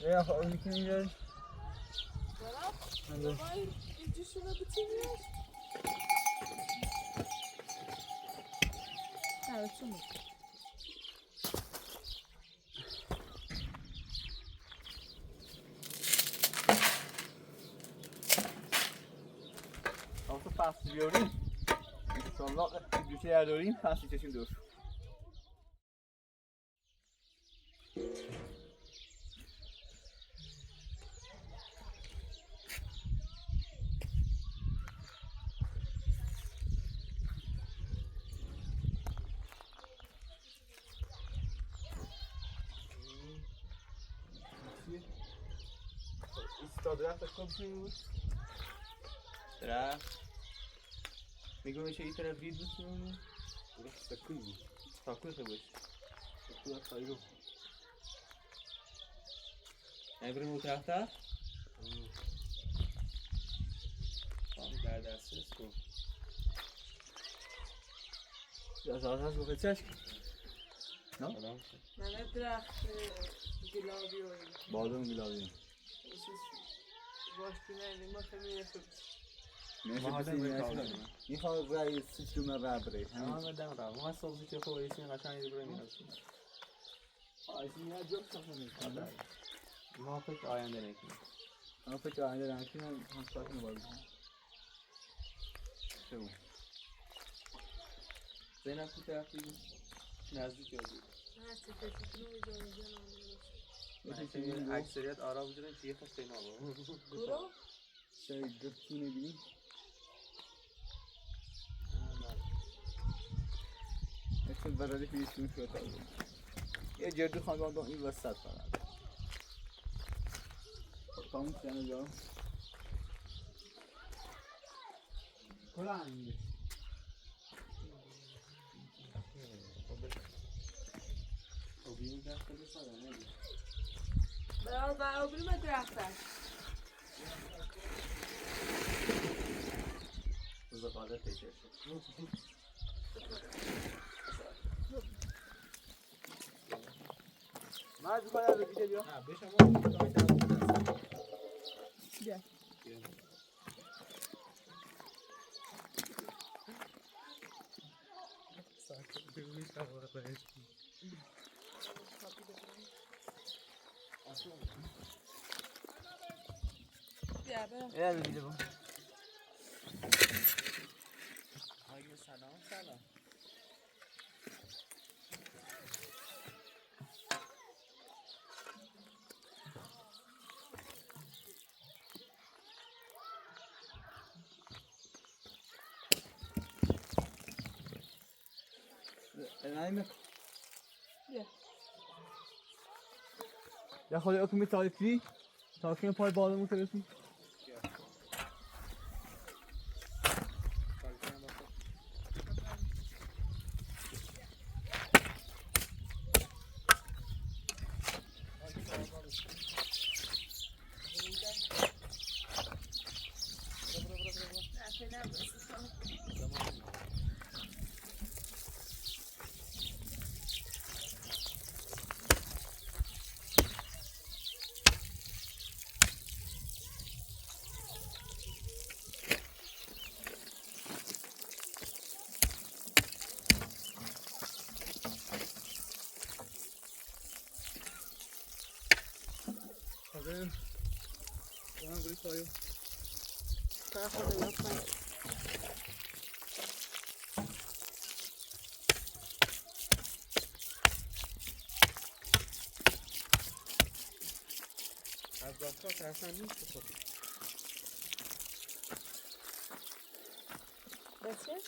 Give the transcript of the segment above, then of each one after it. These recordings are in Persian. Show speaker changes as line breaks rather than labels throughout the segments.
Ja, gewoon niet meer.
Давай, иди сюда, потянешь. Evet, şimdi.
Als we vast بیاریم انشالله دوچه در داریم فصلی چشیم دور ایستا درخت کم بود درخت میگم میشه این طرف دید بسیاریم درخت سکوی بود سکوی خیلی سکوی از خیلی نبریم اون طرف تا در دست است کن از آن هست بخیر چشک نه؟
من درخت گلابی و
بادم گلابی
باش بینه ما خیلی نشد
میخواد رای سیستم ربره
همه دم را ما صبحی که خوب ایشین قشنگی بریم هستیم
ایشین یا جوب ساختن
ما فکر آینده نکنیم
من فکر آینده نکنیم هم ساعت نباید شو زینب تو طرفی نزدیک یادی
هستی فکر
اکثریت آرا بودن چیه خسته نبا
برو
شاید گفتو نبینی اصلا برای پیشون شد یه جردو خانواده این وسط فقط کامو چنه جا کلان اوبیون دست بسازه نبید
برای بریم درختش
بذار قادر پیشه شد مرد کنه رو بیده بیا
نه بشم ما
بیا بیا برم
یه رو بیده با
آگه سلام
نایمه
بیا
یا خواهی اکنی تاریفی تاریفی پای بالمون ترسی Aferin. Bana burayı sayıyor.
tarafa da yapmayın
از دستگاه ترسن نیست خود
بسه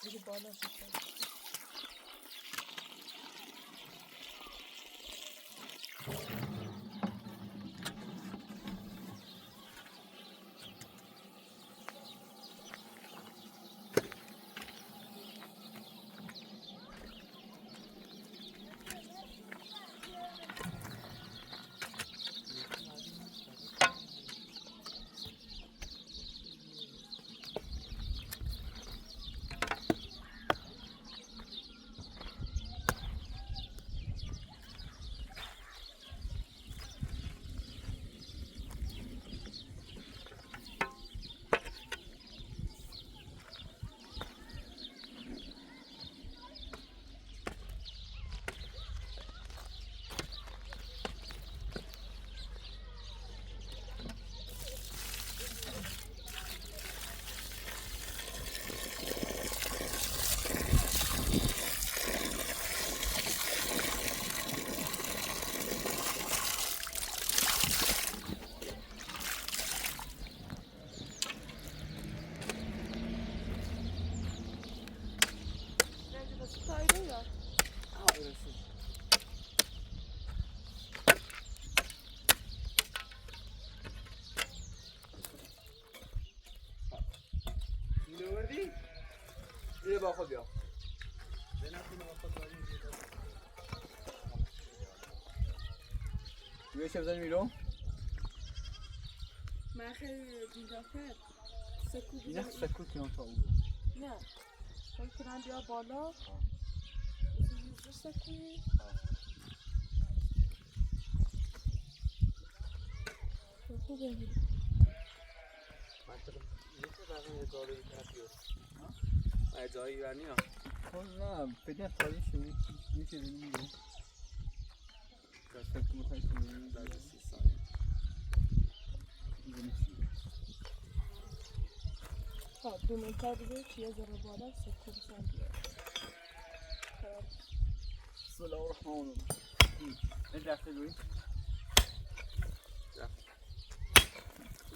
دیگه بالا شد خود بیا.
بیا چه بزنیم ایرون؟
من خیلی دیدم کرد سکو
نه
بزنم
سکوت کنم تا اون
نه فکر کنم بیا بالا بزنیم سکوی خوبه
من چرا میشه برای اداره این طرف بیاد اداره ایرانی ها
نه بدین خواهی شدی میشه بزنیم ایرون دستم که میخواهی کنیم
بعد 30 ثانیه
ها دو منتر بزنیم که یه ذره بالا سکو بزن بیا
بسم الله الرحمن الرحیم این رفته روی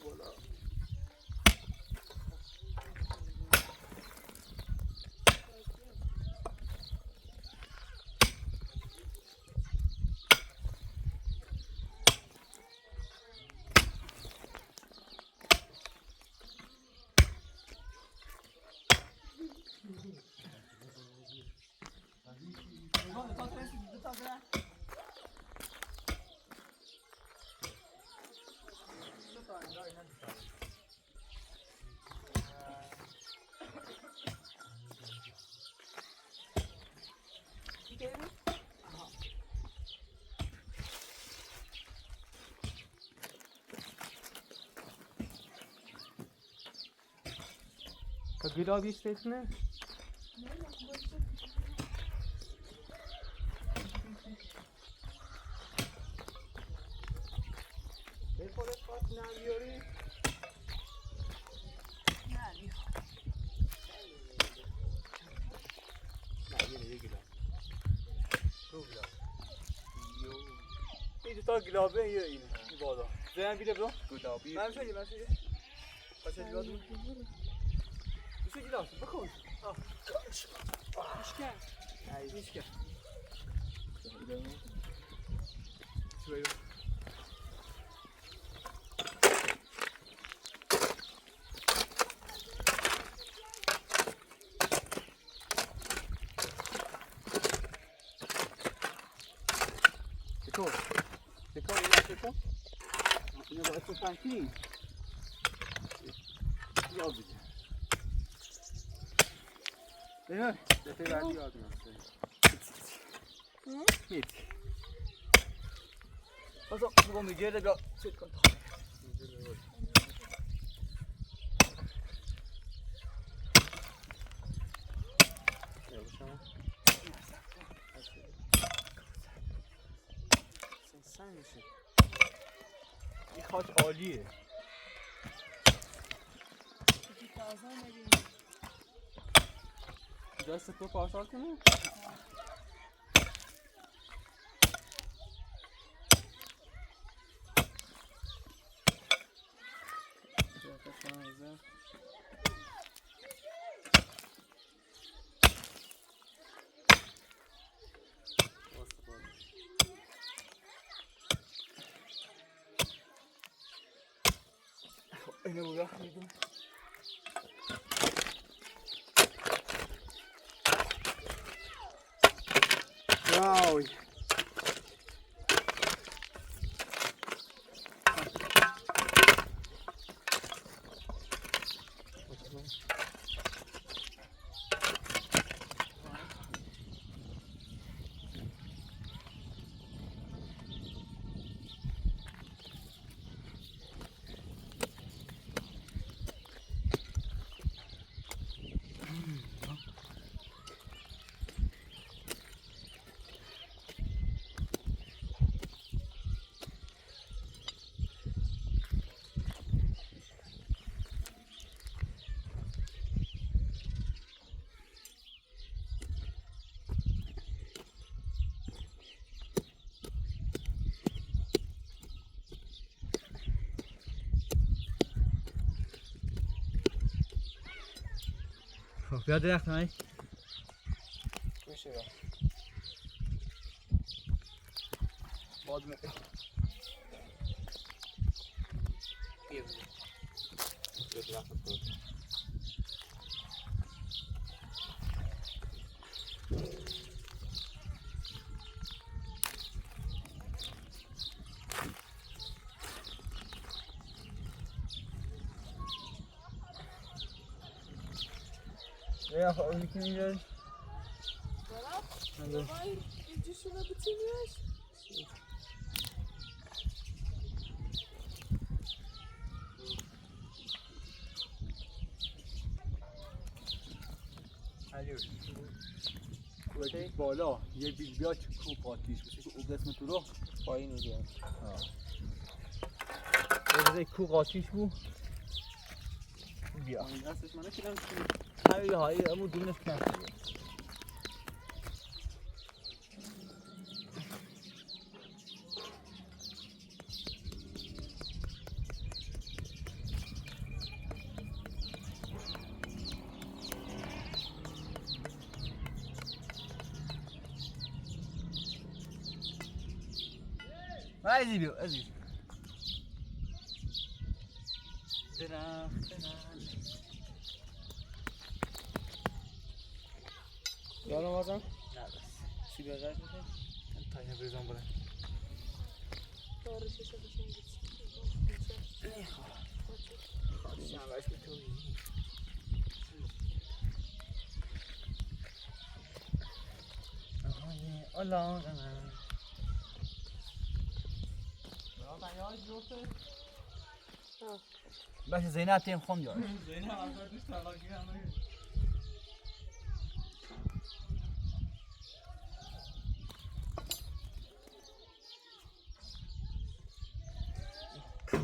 بالا
تا گیرا بیشتش نه؟
به خودت خواست نمیاری؟
نه میخوام
نه یه گیلا دو گیلا
این دوتا گلابه یه اینه این بالا زنم بیده برو
گلابی
من شدی پس دیگه دو میشه گلاس بکن
مشکل
میشه شویو چکار اینو باید تو پنکی یاد بده بینه
دفعه بعدی یاد میافته
هیچ بازم بگم میگه بیا چک کن
سنگ میشه
این خاک عالیه
دیگه تازه نبینیم
دست تو پارسال کنه اینو بگاه میدون واوی خب بیا درخت من
میشه
باز میکنی
بیا بیا درخت خود
یا خب اونی که میگه
برام وای اینجوشونو بتونیش
علی کوچه بالا یه بیل بیا که کو قاطیش بشه که او قسمت رو
پایین میگه
یه کو قاطیش بو بیا
این دستش منه که
همین هایی امو دونش کنه عزیزی بیو عزیز درخت
یارو بازم
نه بس
سی بگرد میشه
تا اینو بریزم بره
دارشش بشین گیت
شنبهش میتونی الله باشه زینب تیم خون یار
زینب اصلا دوست طلاقی همه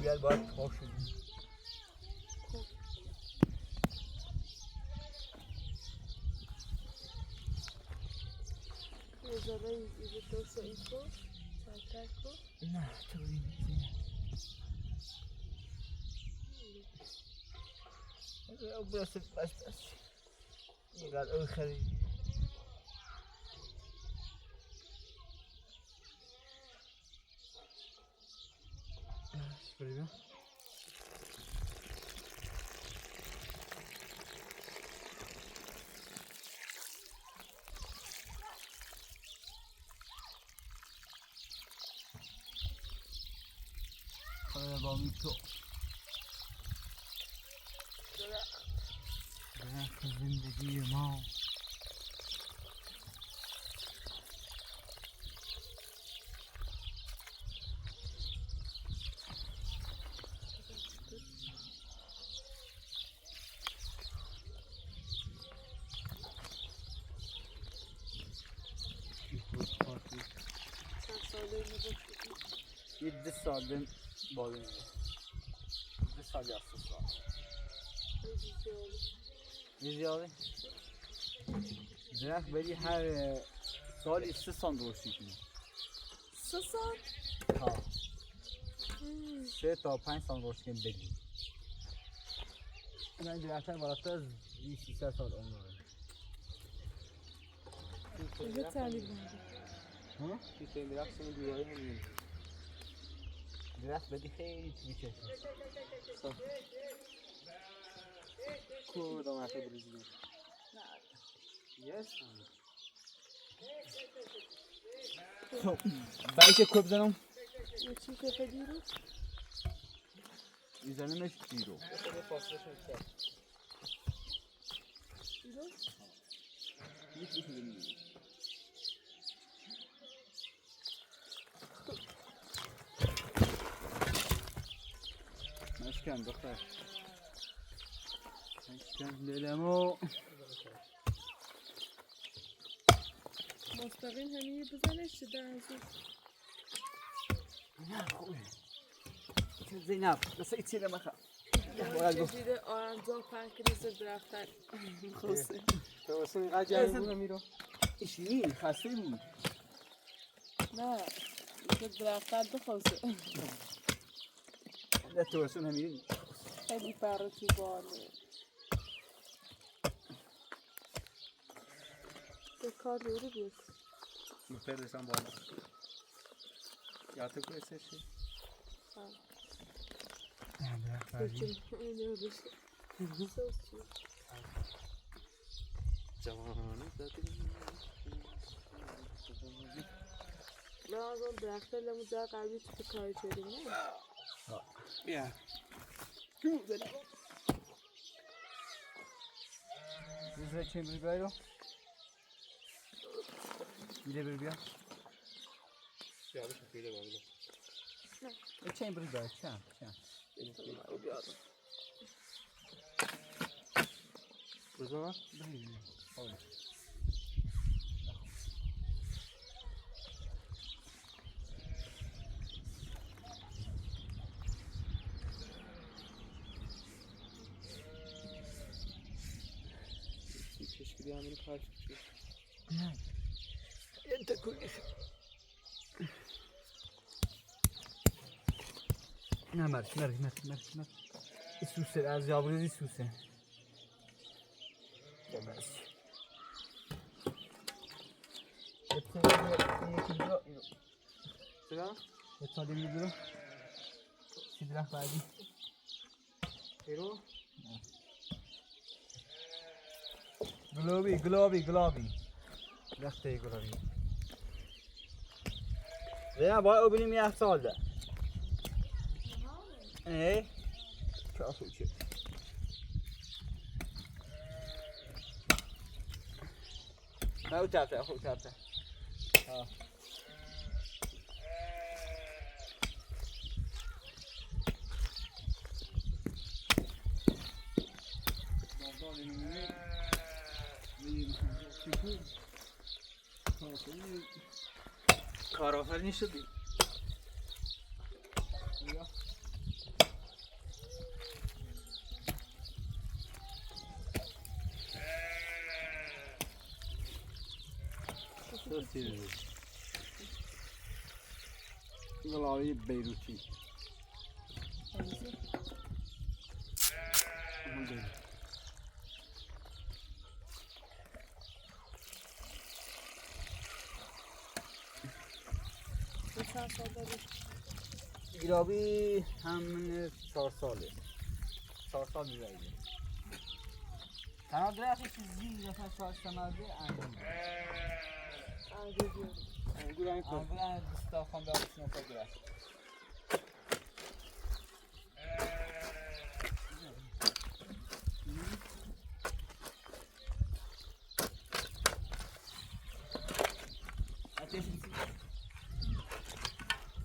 بیاد باید خواب شدیم
وزاره ایزی تو سایی کو سایتر کو
نه تو این بس يقال اخري شوفوا هذا باميتو درخت زندگی ما
چند ساله نباشید
7 سالden بالا 7 سال یا 3 سال زیاده درخت ولی هر سالی 3 سال درست میکنه
3 سال؟
ها 3 تا 5 سال درست کنیم بگیم این درخت های بالاتر از 200 سال عمر داره
کجا تعمیر بنده؟
ها؟
این درخت سن دیواری همین
درخت بدی خیلی میشه
کو دو مرتبه بریزید
یس خب بایش کو بزنم
یه چی که دیرو؟
میزنمش دیرو
خیلی فاصله شد
دیرو؟
مشکن دختر مشکن دلمو
مستقیم همین بزنش چه در ازو
نه خوبه زینب بس ایتی رو مخواه
چه دیده آرنزان پنکریز درختن خوصه
تو واسه اینقدر جنگ بودم میرو
ایشی خسته بود
نه که درختن بخوصه
نه تو واسه همین
خیلی پر تو بانه به کار رو بیست
پردشم بالا یا تو که سشی
بچه اینه رو بشه سوچی
جوانه دادیم
من از اون درخته لموزه قلبی تو کاری شدیم نه؟
بیا
Reza چه بری بیای رو؟ میره بری بیا؟
Ya bir şekilde böyle.
چه بری بیای؟ چه؟
Burada var.
بری بیا. حالا.
Keşke bir hamuru karşı çıkıyor.
انت كويس نه مرد این سوسه از یابروزی سوسه بس
Sıra?
اتحادی میدونم سیدرخ بعدی
Hero?
گلابی درخته گلابی زینب باید او بینیم یه سال ده ای کافو چه او تبته خوب تبته
کارآفرینی شدی.
گلابی بیروتی
چند سال داری؟
گلابی همون 4 ساله 4 سال می‌رایده تنها درختی که زیر مثلا شاید سمرده انگور
انگور
انگور دستاخوان به آبشون افتاد درخت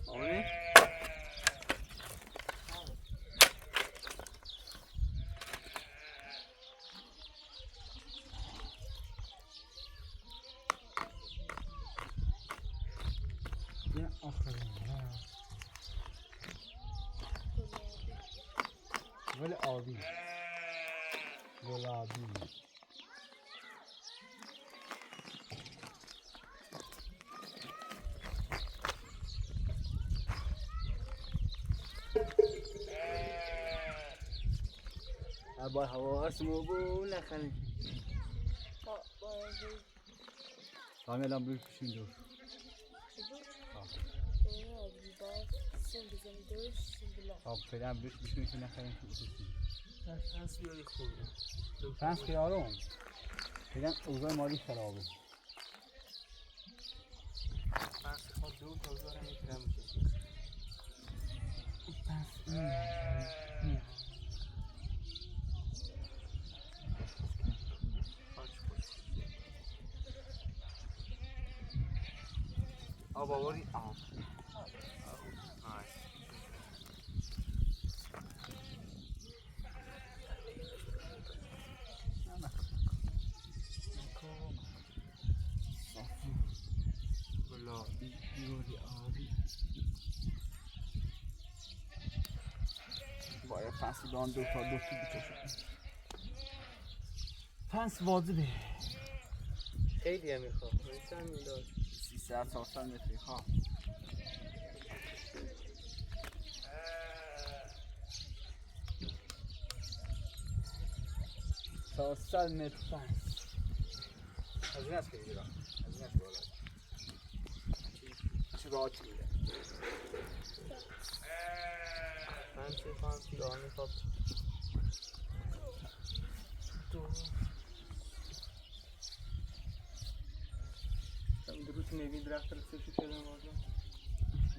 آنه؟
گل آبی گلابی با حواسمو بو نخلی همه الان بروش بشین دور فعلا بروش بشین که نخلیم
Pens بیاری خوبه.
پنج خیارم فعلا اوضاع مالی خرابه
Pens خود دو تا زاره میتونم میشه. آب آواری؟ آب. گلابی بیاری آبی.
باید پنس دان دو تا بکشم پنس واجبه
خیلی هم میخواه. چند میداد؟
300-400 متری ها 400 متر پنس از این است که میگیرم از این است بالا چه راحتی میده
پنس دانه خواب درست میبین درخت رو سشو کردن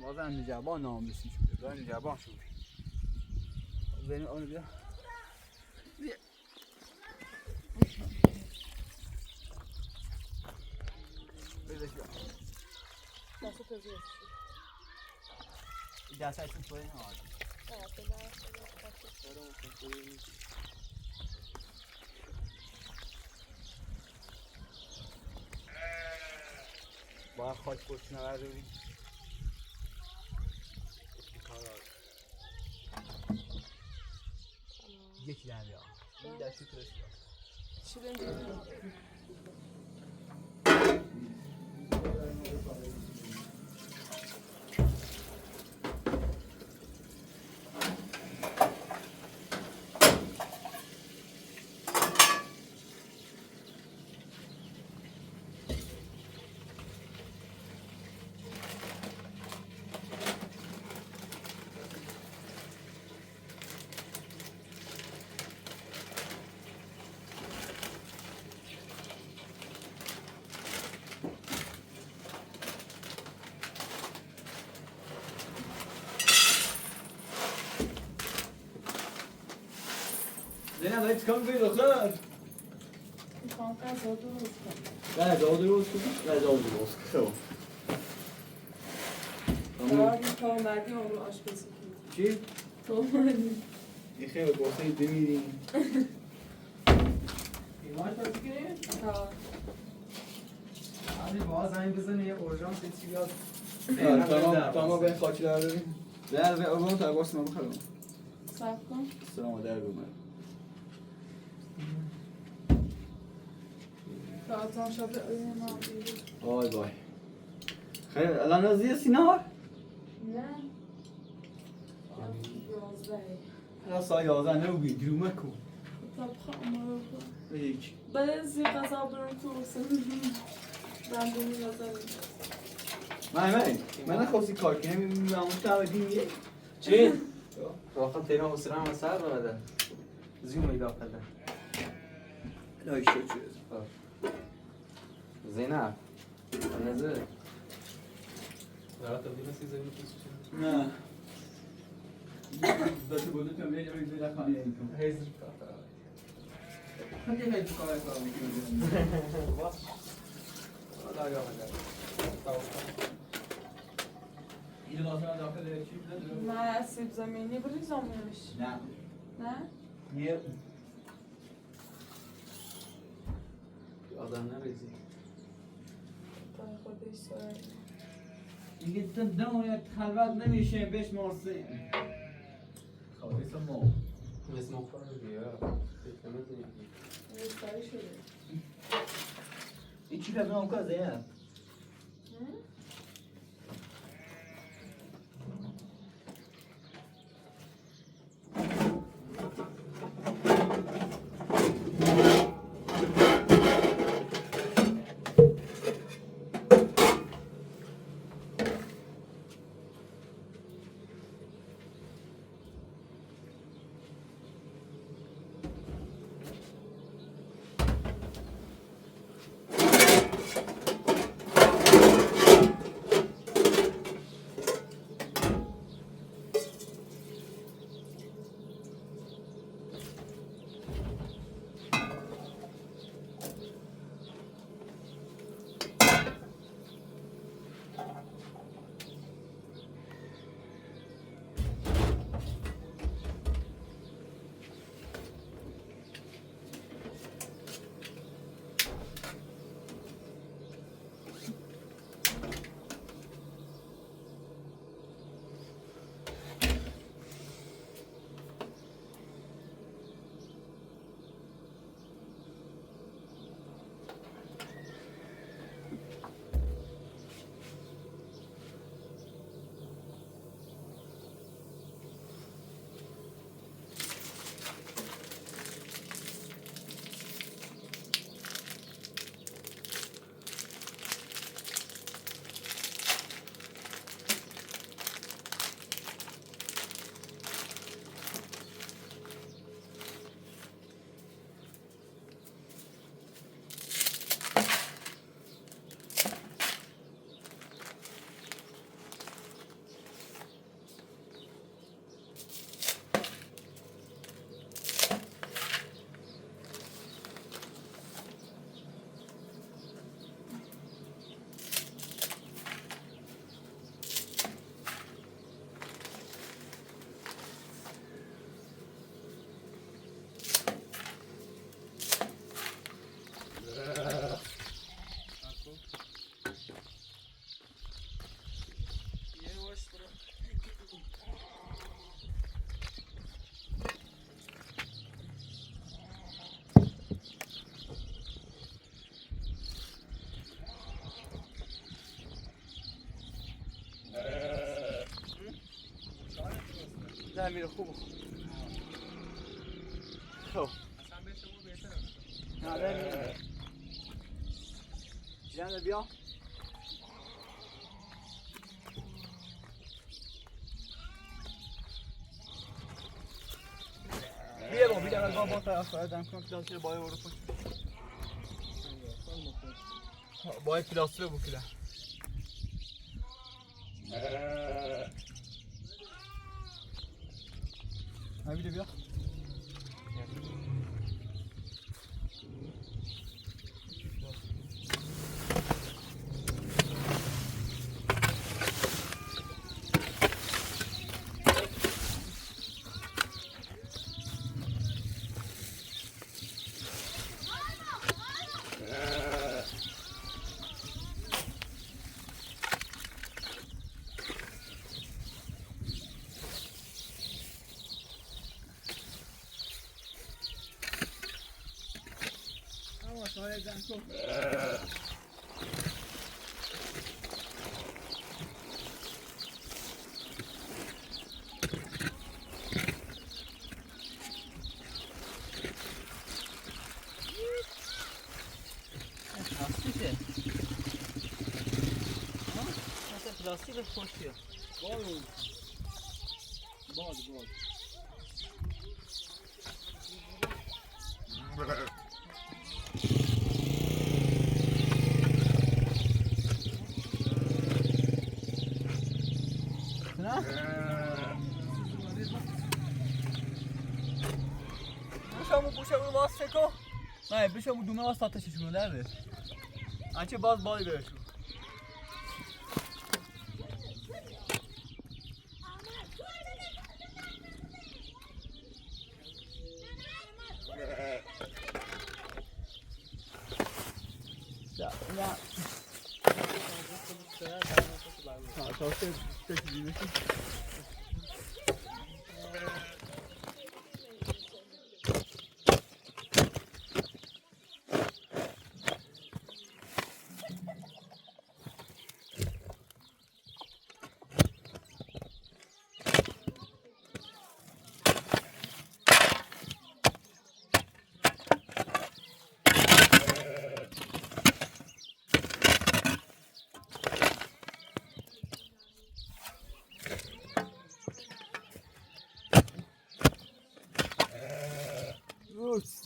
بازم نجبان نام بسی شده بازم نجبان شده بریم آنو بیا بدش بیا.
دست تازه
دست هایتون توی نهاد. باید خاک پشت نورده بودیم. یکی دم بیا. این دستی پرس بیا.
چی بگیریم؟
زینب داری چیکار می‌کنی دختر؟
میخوام غذا درست کنم.
غذا درست کنی؟ غذا درست کنم.
داری تا اومدی اون رو آشپزی کنی.
چی؟
تو اومدی.
یه خیلی گفته بمیریم. ایمانش پسی کنیم؟
ها.
علی باز زنگ بزنی یه اورژانس چی بیاد.
تمام به این خاکی در داریم. در به اون تا باست من بخرم.
صبر کن.
سلام در بومه.
تا شب ما بیرون.
وای وای. خیلی الان نزدیک سینار؟
نه. 11.
الان ساعت 11 نبودی درومه کن.
تا بخوام رو کن.
هیچ.
بعضی غذا برام تو واسه رندومی لازم.
من نخواستی کار کنم میمونم تا دیگه.
چی؟ واقعا تیران وسیله هم سر بده. زیوم ایدا کنه.
نه شو چیز.
زینب. نظر. دارت دیگه سی زمین کیسه.
نه. داشت بودم که میگم این دیگه خانه اینکم.
هیزر کافه.
خیلی هیچ کاری کنم.
باش. حالا یا مگر.
این لازم داخل چی بده؟
نه سیب زمینی بریزمش.
نه.
نه؟
یه
آدم نریزی.
تا خودش سوال.
دیگه تو دنیا خلوت نمیشه بهش مرسیم. خواهیست ما.
مثل مفر بیا. فکر نمی‌کنی.
روزگاری شده.
این چی فکر نمی‌کنه زینب؟ نه میره خوب. خب
اصلا به شما بهتره.
نه بریم. جنده بیا. بیا با بیدم از با طرف دادم کنم پلاستر باید برو کن. باید پلاستر بکنم. بیا بیا.
پلاستیک خوشیه.
باد. بوشمو باز سکو. نه بشمو دومه باز تاتششون درده. آنچه باز بالی برشون. نه. تاسه تکیه میشی.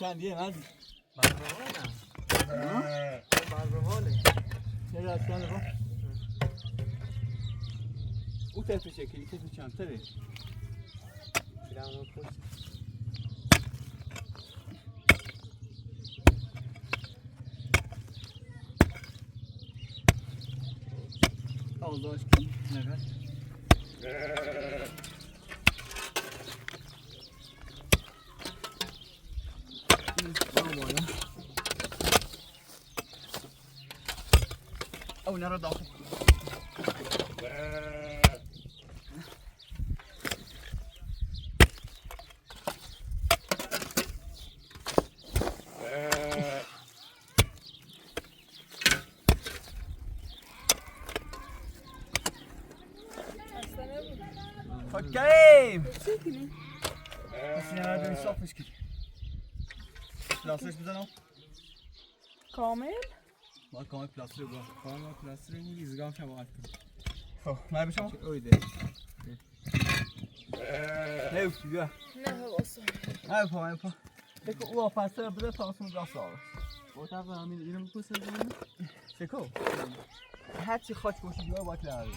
چندیه من
برنامه
چرا اصلا با او طرف شکلی که تو چند تره
بیرم پشت
آزاش کی نگه او نرى داخل اوكي بس هذا يصف مشكلة پلاسترش بزنم
کامل؟
باید کامل پلاستر رو
کامل پلاستر رو ریزگاه کم آورد
خب من بشم
اویده
نه افتی بیا
نه حواسم
نه پا بکن او پلاستر بده تا اصلا راست آورد
با طبق همین اینو بپسه بزنم
شکو هرچی خاک باشی دیگه باید لعبه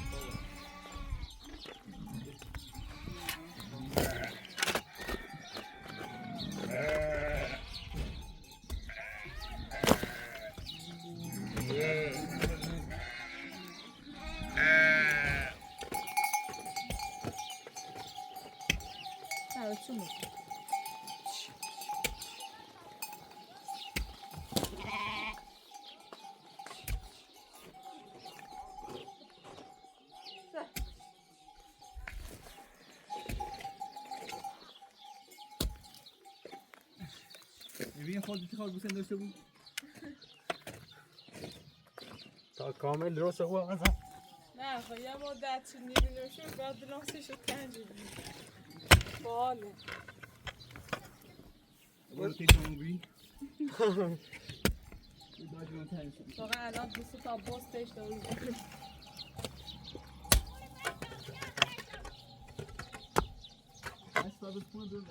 چون
ببین خود خود بوسن داشته بود
تا کامل درست خوب مثلا
نه خب یه مدت چون نیمه نوشه بعد لانسش رو تنجیم باله
وقتی تو بی
واقعا الان 200 تا بستش داریم
استاد پول دو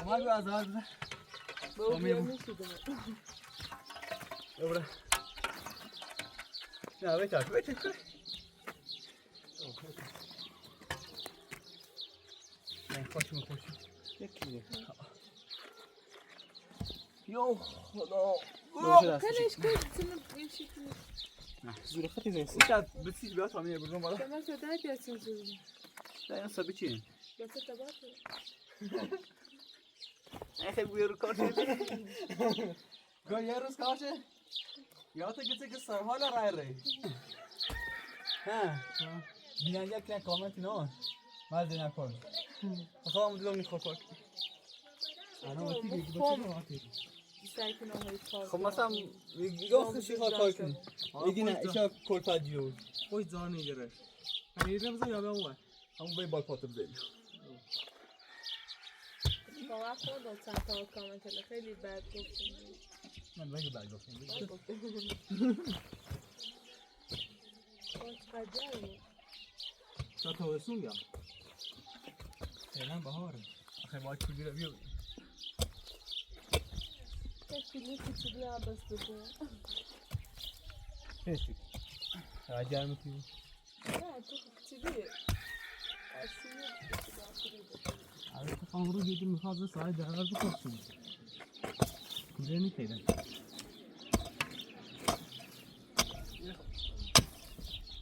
ما بیا از آن
با میشیدم
Dobra. Ja, wiecie. Nie, chodźmy.
یکی دیگه.
Jo, no.
تنش کنم این شکلی
زور خطی زنسی.
Usiad, بسیج بیاد تا میره برون بالا.
شما صدای کسی زوری
نه یا سبی چی؟
با تو تباته
خیلی بوی رو کار شده. گاه یه روز کارشه؟ یا تو گیته که سرحال رای ها بیننده که کامنت نه مزده نکن خواهم دیدم میخواه کار
سعی کنم های کار
خب مثلا یا خوشی خواه کار کنی بگی نه ایشا کلفت جیور
خوش زانی گره. میرم بزن یا به اون.
همون بای بال پاتو بزنی
واقعا خود چند تا کامنت خیلی بد گفتیم
من بگی بای گفتم
قجایی
تا تابستون بیا.
فعلا بهاره آخه باید کلی رو بیاری
کلی کچیلی هم بس بگو
هستی راجع میکنی
نه تو کچیلی
آره تو خان رو دیدی میخواد ساعت دقیقه بکشیم. کجا نیستیدن؟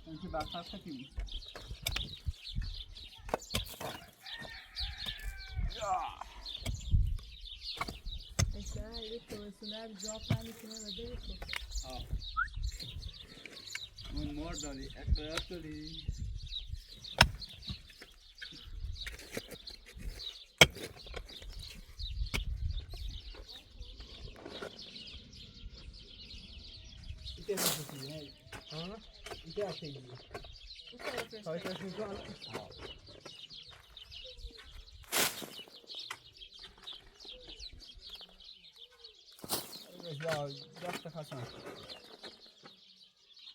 این که برخواست خیلی
مثلا یه توسونه رو جا پنیکنه و داری تو
اون مار داری اقرار داری این که هستی نه ها این که هستی های ترشون کن یا دست خشم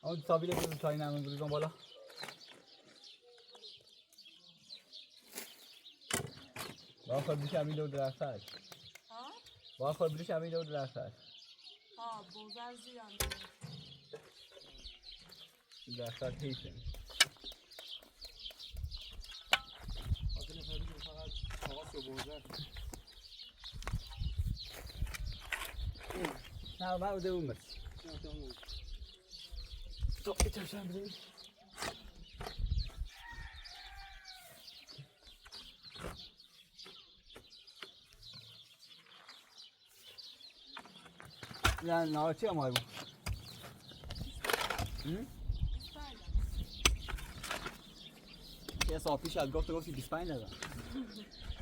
اون تابیله بزن تایی نمون بریزم بالا با خود بریش همین دور درخت هست
ها؟
با خود بریش همین دور درخت هست
ها بوزر زیان
درخت هست حیفه
آدم فرمی فقط آقاس و بوزر.
نه من بوده اون بس تو ایترشم بزنی نه نه چی امای بود یه ساعت پیش از گفتی 25 دادم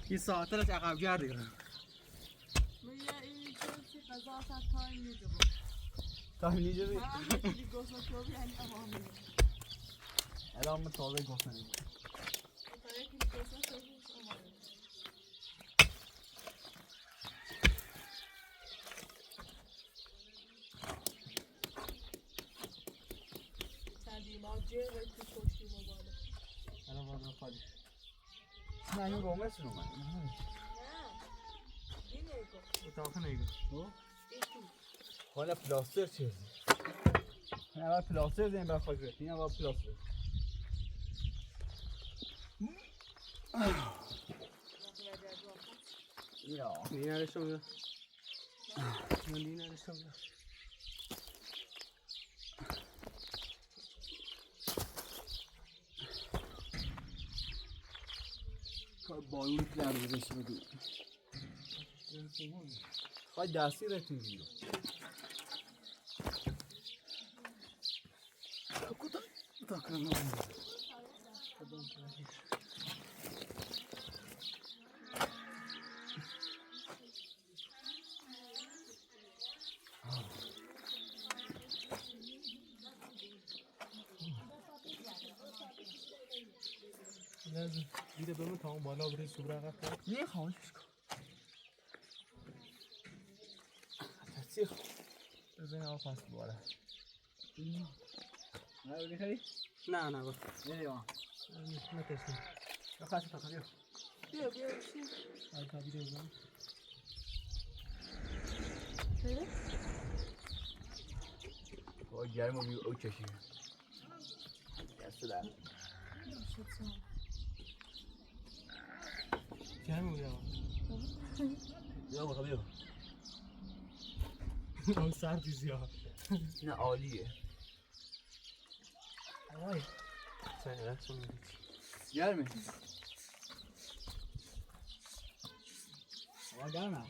یه ساعت از عقب گردی کنم.
میگه این چیزی قضا تا تایم میده بود
تا نیجه بی
من خیلی گفتم تو بیانی امامه
الان من تازه گفتم
تا یکی گفتم تو بیانی امامه چندی ما جه وی تو کشتی مباله
الان باید خالی.
نه این رومه سنو من
نه این ایگو
اتاق نیگه.
این تو
حالا پلاستر چیزی این اول پلاستر زنیم بر خاک رفت این اول پلاستر یا
دیگه نداشتم بیا. من دیگه نداشتم بیا.
بایون کلر بزشی بدو خواهی دستی رتون بیو کتا تاکنم نمید
لازم دیده بمون تا اون بالا بری سوبره قطعه
نه خواهش کن
تسیخ بزنی آب پس باره
نه بودی خیلی؟
نه نه بخ
نه دیوان
نه تسیم
بخواست تا خیلی
بیا بشین.
تا بیده بزن
بله؟
با گرم و بیو او چشی دست در
گرم بوده
بیا بخوا بیا
اون سردی زیاد
نه عالیه
وای سنگ رسون میدید
گرمه آقا گرمه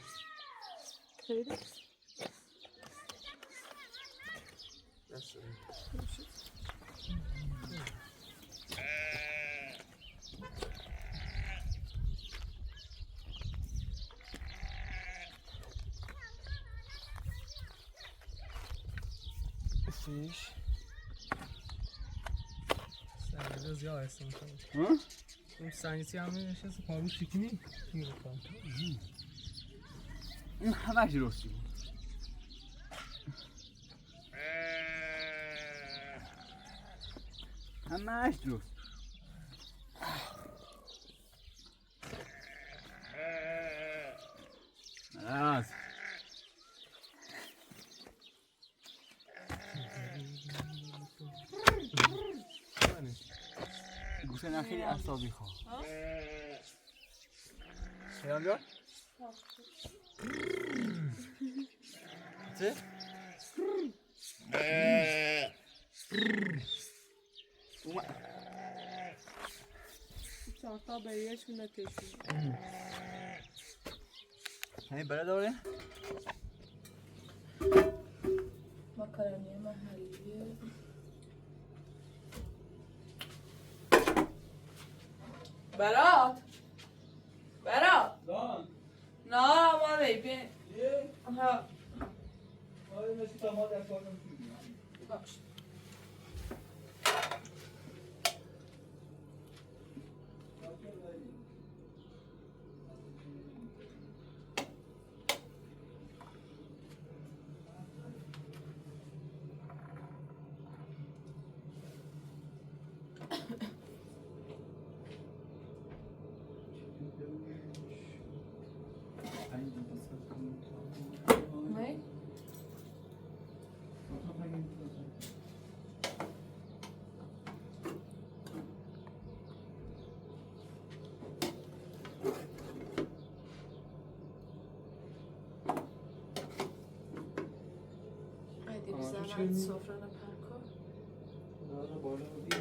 خیلی؟
دست فیش سنگ زیاد هستم
ها؟
اون سنگیتی هم نشسته پارو شکنی میگفتم
این همهش راستی بود همهش درست از گوشه نخیلی اصابی خواه خیال بیار؟ چه؟
چهارتا بریهشون نتشون.
همین برای داره؟
ماکارونی محلیه. برات
دان
نه ما بیبین
یه
ها
آره مثل تا ما در کار نمی‌کنیم
باش می ایدی بزنم سفره نپرکن
نه بالا بودی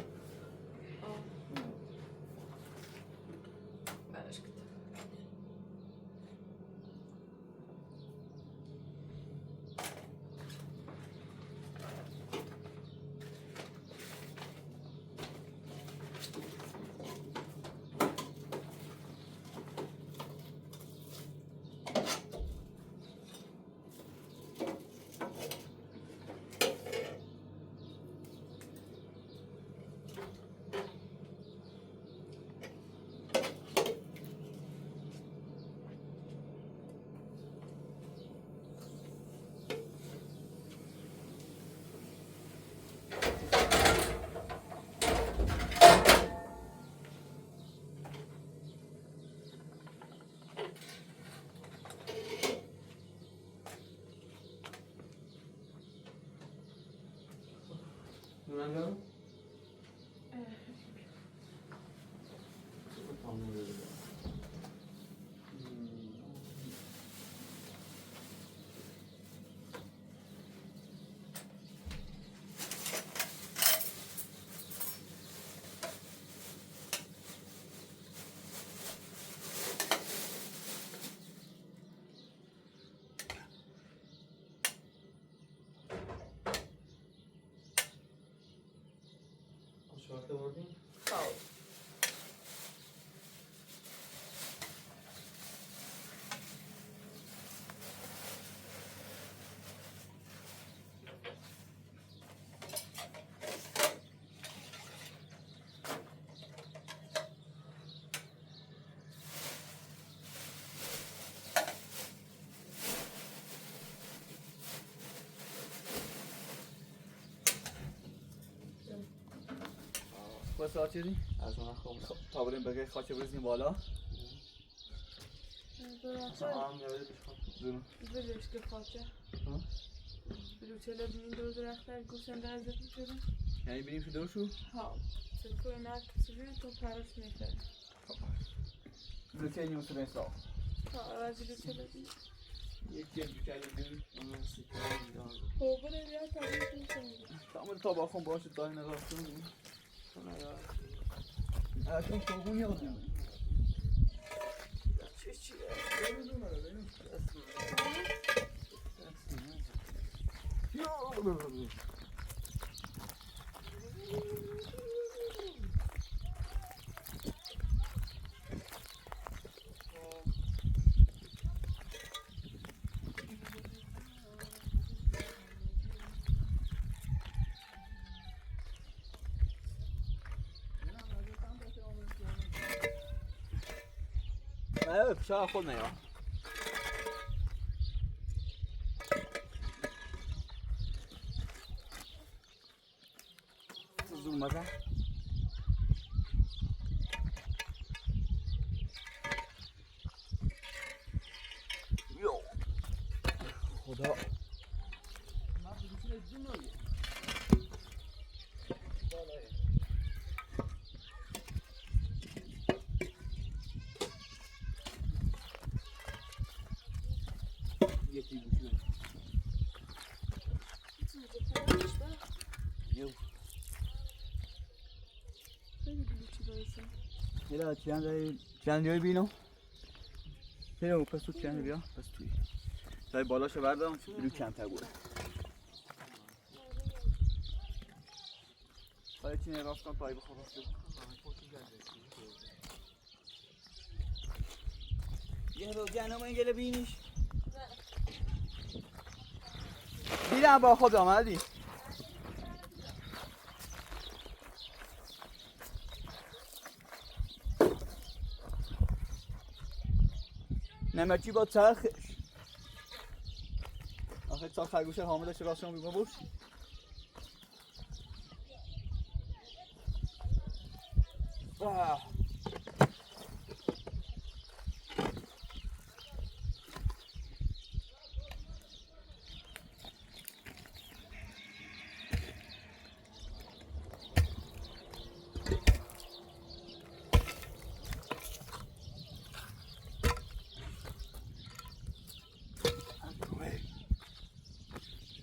برش کن
نونم شورت بردیم
خب
واسه آچیزی؟
از من خوب
تا بریم بگه خاچه بریزیم بالا.
درسته
هم یاد بشم
زنو.
بلش که خاطر بلو چلا بین دو درختر گوشن درزت میشده
یعنی بریم شو درشو؟
ها سلکو اینا کسیلی تو پرش میکنه
بلو چه نیوسه به حساب.
ها آوازی بلو چلا بین
یکی از بیچاره بیم.
من سیکار میدم
خب بله بیا تاریخ میکنه
تمام تا با خون باشه دای نراستون.
چون یاد
اصلا خوبون یاد نمید.
چیه
نه پیشا خود نیا. زور مزه. یو خدا یکی بوشون یو
خیلی بلوچی بایسته
هلا چند دیوی بینو هلا پس تو چند بیا پس توی تای بالاشو بردارم بلو کمتر بوده حالا چینه راست کن پای بخور یه رو جنم این گله بینیش دیدم با خود آمدی نمکی با چرخش آخه تا خرگوشه حاملش راستشون بیمه بود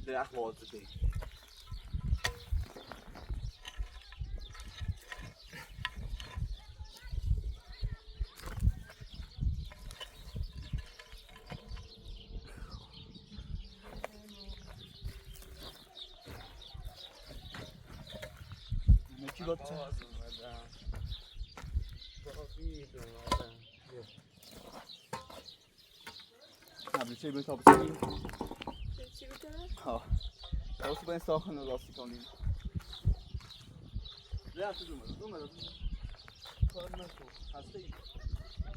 درخت وازده نمکی با چه؟ نبلی چه باید تابستی؟
چی بکنه؟
ها راستی باید ساخن و راستی کنیم نه تو دومه کار نکن هسته ای؟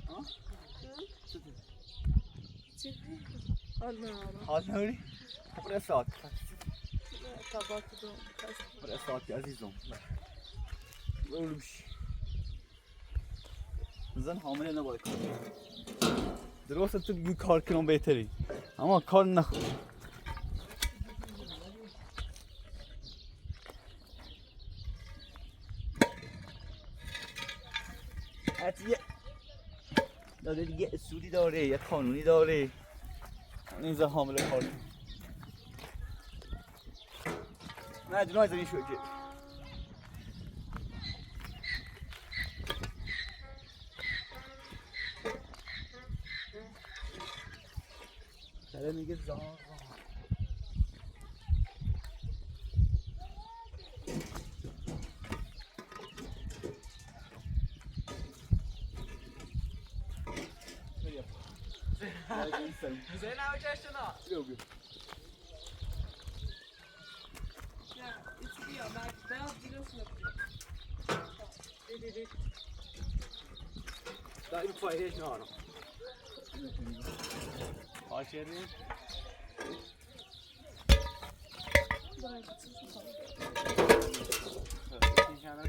ها؟ چطور؟
چی؟ حال نهارم
حال نهاری؟ برای ساعت
تباک دوم
برای ساعتی عزیزم برو بشی زن حامله نباید کار درسته تو بگی کار کنم بهتری اما کار نکن حتی داده دیگه اصولی داره یه قانونی داره این زن حامله کار کنم نه جنای زنی شو که داره میگه زان
زینب چشنا
بیا بیا
نه ایچی بیا بعد دیگه دیدی
داری فایدهش نهارم
آشری
باید چیزی کنم
این همه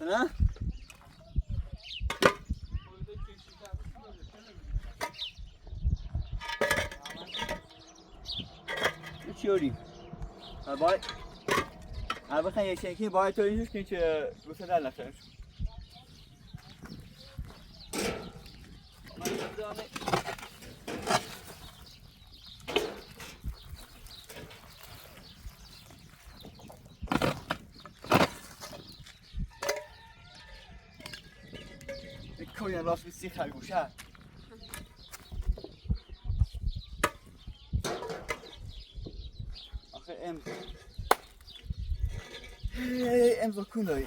نه؟ چیوری؟ باید بخواه یه شنکی باید توریشش کنی که گوشه در نخواهش کوی راست بیستی خرگوشه آخه امضا کن داری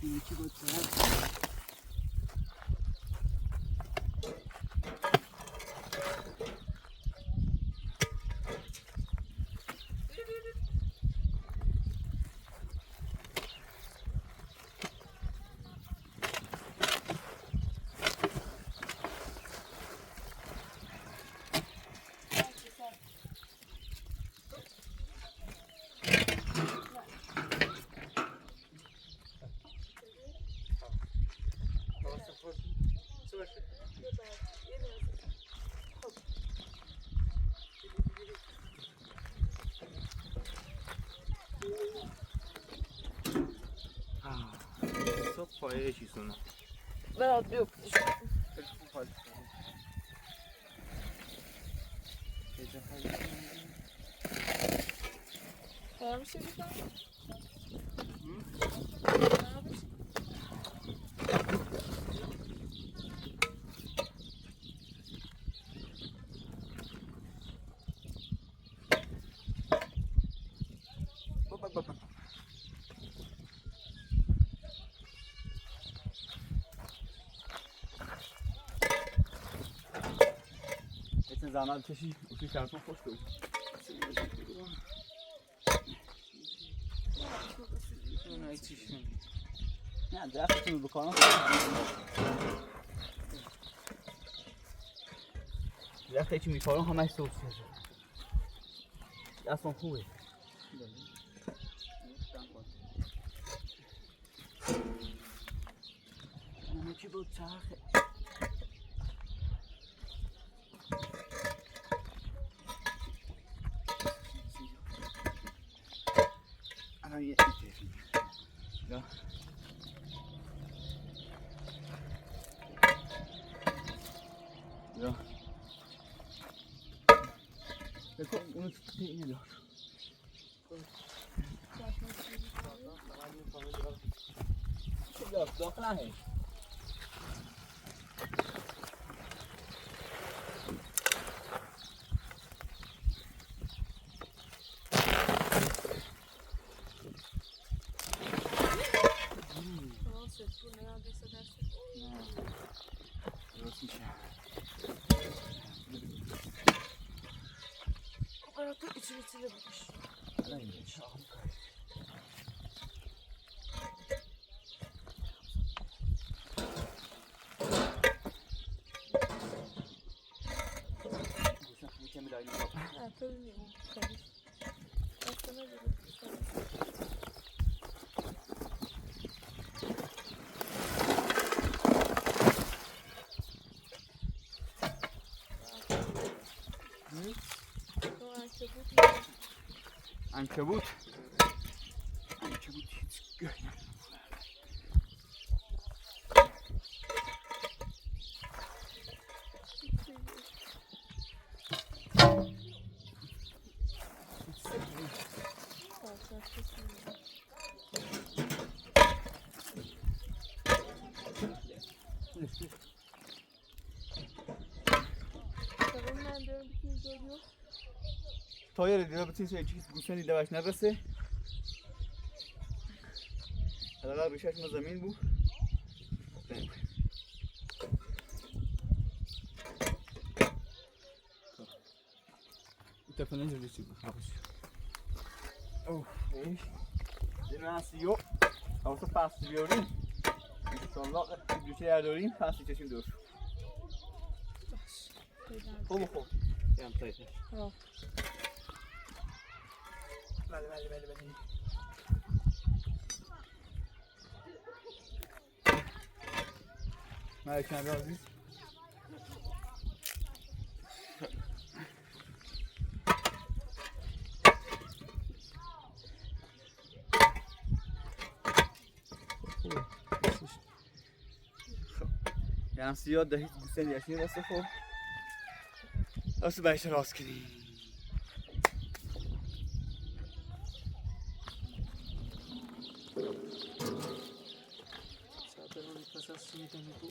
یکی بود
پایه چی سونه
برات بیفتش خراب میشه بیکنم؟ خراب میشه؟
زحمت کشی اوکی کارتون خوش کنید نه درختون رو بکنم درخت هیچی میکارم همه سوسیه دستان خوبه همه چی بود چرخه الان یه ایتری یا یا بکن اونو اینه دار داخل هست درست میشه
برای تو ایچی بیتیله بکش
الان اینجا شاه میکنی کمی داری
نه تو ببینیم خیلیش دسته نبیده
عنکبوت هیچ گوی
طبعا من دارم بکنیم داریو.
تایر دیده بتونی سه چیز گوشنی دوش نرسه. حالا ریشش ما زمین بود.
تفنه جلوی چی بخوابش.
اوه ایش. دیمانسیو. اوسط پاس بیاریم. انشالله دوچه داریم پاسی چشیم دور.
خوب خوب. یم تایتش.
بله. مالکن رازی. یعنی سیاد دهید گوسن یاشنی واسه خو. واسه بایش راست کنی.
ساعتون پس از سیمی تنی کو.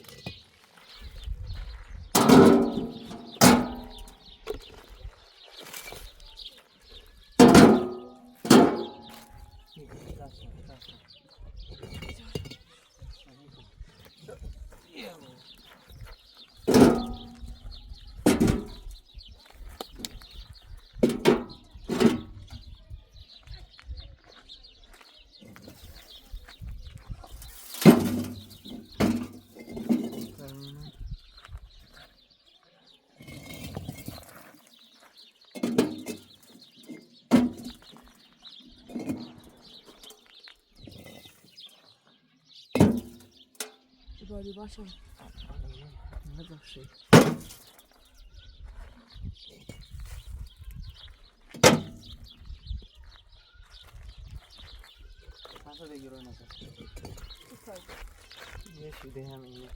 باری باشه.
نباشه. چند تا دیگه رو نزد. یه شیده هم اینه.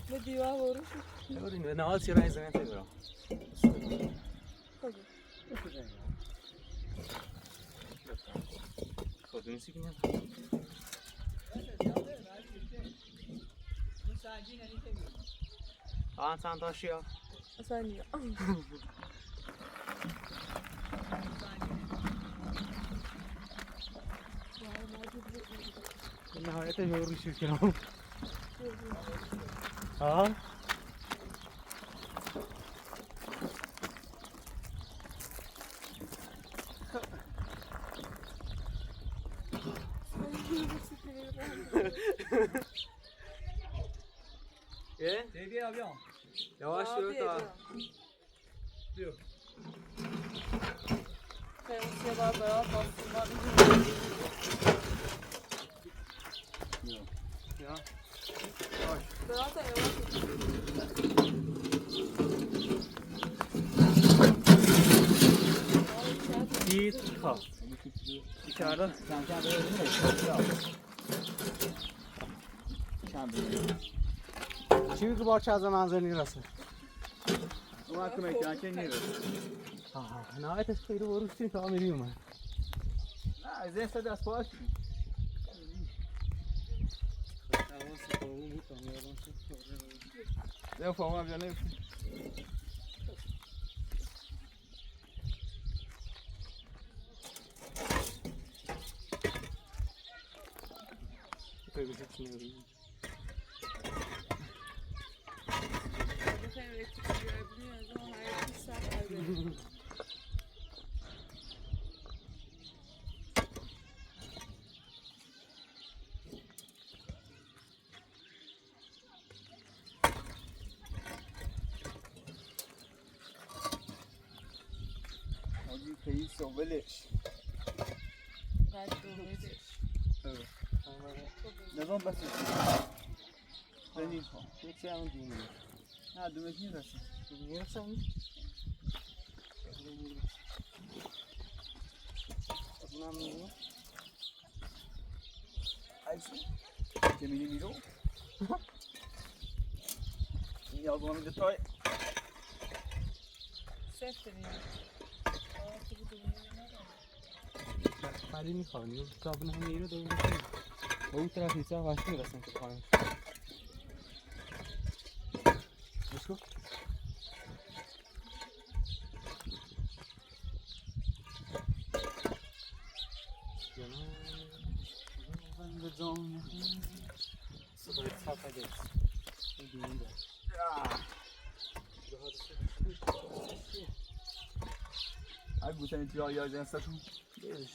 به دیوار وروش.
ببین به نهال سی رای زمین تیبرم. خود نیستی که نیم. آن چند تا شیا.
اصلا نیا.
نهایت جوری شد کنم. ها؟
بیا بیا.
یواش شروع تا.
بیا.
خیلی بار برات باستمان.
یا.
برات ایوان.
دیت خا.
بیچاره چند داره
چی میگه با چه از منظر نیرسه؟
اومد که میکنه که نیرسه.
نهایتش خیلی بروشتی تا میری اومد.
نه از این صد از پاش نه فهمم یا نه خیلی سوالش نظام بس بنیم
چه هم دیگه
نه دومش نیرسه
میرسم اونم میگه
ایش که میری بیرون نیاز رو میده تای
سفت نیست تو بود دومی ندارم
خالی میخوام یه کابن هم میره دوم بکنیم با اون طرف نیسته وقتی میرسن که خانه
بشکو بنده جان
صدای صفحه دیست این دیونده
هر گوشنی توی آیا جنسه کن
بیرش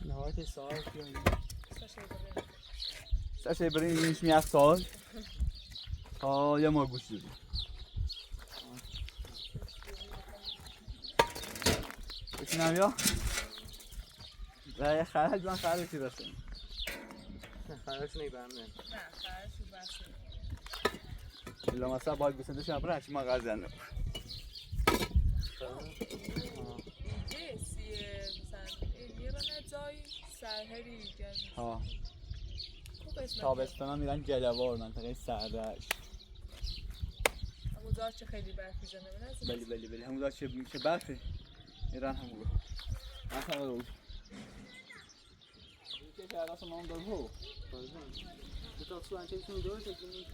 نهایت ساعت بیایی
سشه بریم اینش میاد سال تا یه ماه گوش داریم بکنم یا و یه خرج من خرجی رسیم
خرش نیبرم نه
نه خرشو بسه
الا مثلا باید گوشنده شما برای هرچی ما غزنده
اینجه سیه مثلا یه رانه جایی سرهری گرمی
ها
خوب اسمت
تابستان ها میرن جلوار منطقه سردش
اما جا چه خیلی برف میزنه من
بلی همون داشت میشه برفه میرن همون رو مثلا رو که شهر اصلا ما هم دار رو
بتا سو انچه ایشون داره که کنی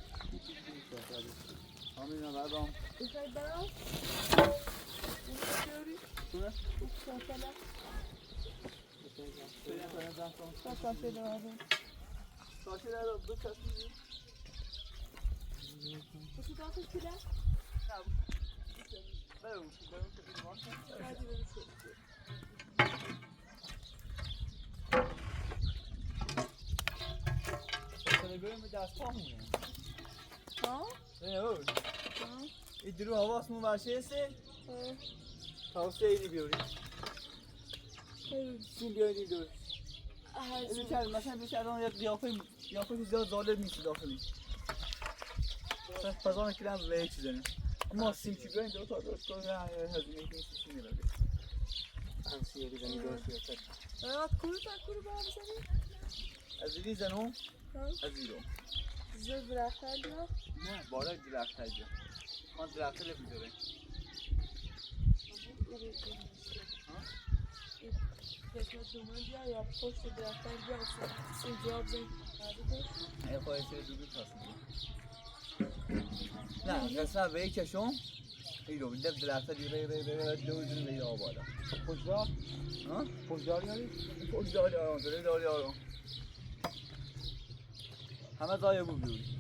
همین هم بردام
بخوای برام اون چیوری
کنه
اون ساساله ساساله دارم
ساشه در دو کسی
بسید آفش بیده؟
برو
بعدی برو شد
ساشه بریم به دست پا مونه
ها؟
نه او این درو حواسمون برشه سه تا سیری بیاری سیم بیاری دور این چند مثلا بیشتر یه قیافه زیاد ظالم نیست داخلی فضا کلام به چیزی نه اما سیم چی بیاریم دو تا درست کنیم هزینه نیست چی میره
همسیه دیدنی داشت بیاد
کورو با هم زنی؟
از این زنو از ایرو
زر برختر بیا؟
نه بارا درخت هجا ما درخت لی بیداره
قسمت دومن بیا یا پشت درختر بیا سیم جواب زن
ای خواهی سر دو تاسم نه قسمت به یکشون ایرو بیده درخت ری دو زن بیده آبادا
خوشدار؟
ها؟
خوشدار یاری؟
خوشداری آرام داری آرام همه زایه بود بیوری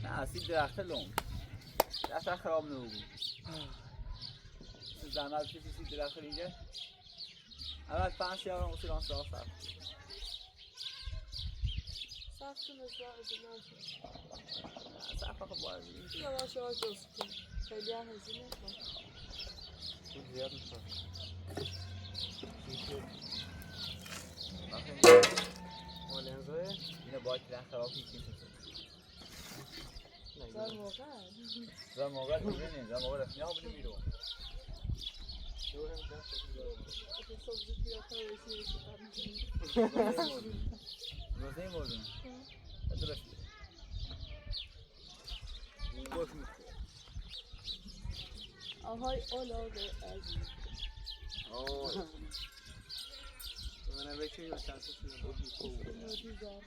نه اصیل درخت لوم درخت خراب نبود زحمت کسی درخت اینجا اول 5 یارم اصلا ساخت
سخت نزاع ازناشو
سخت آخه باید
یواش دوست کن خیلی هم هزینه کن
خود زیاد میخواد مال انزوه
اینو باید درخت خراب کنیم
زار موقع
زن موقع دیگه زن موقع رفت نه بودیم میرو
دورم دست
اگه سبزی بیاد تا رسیدی
روزه موردن درست خوش میشه
آهای اولاده عزیز
آه
من بچه یا شانسی
نودی زار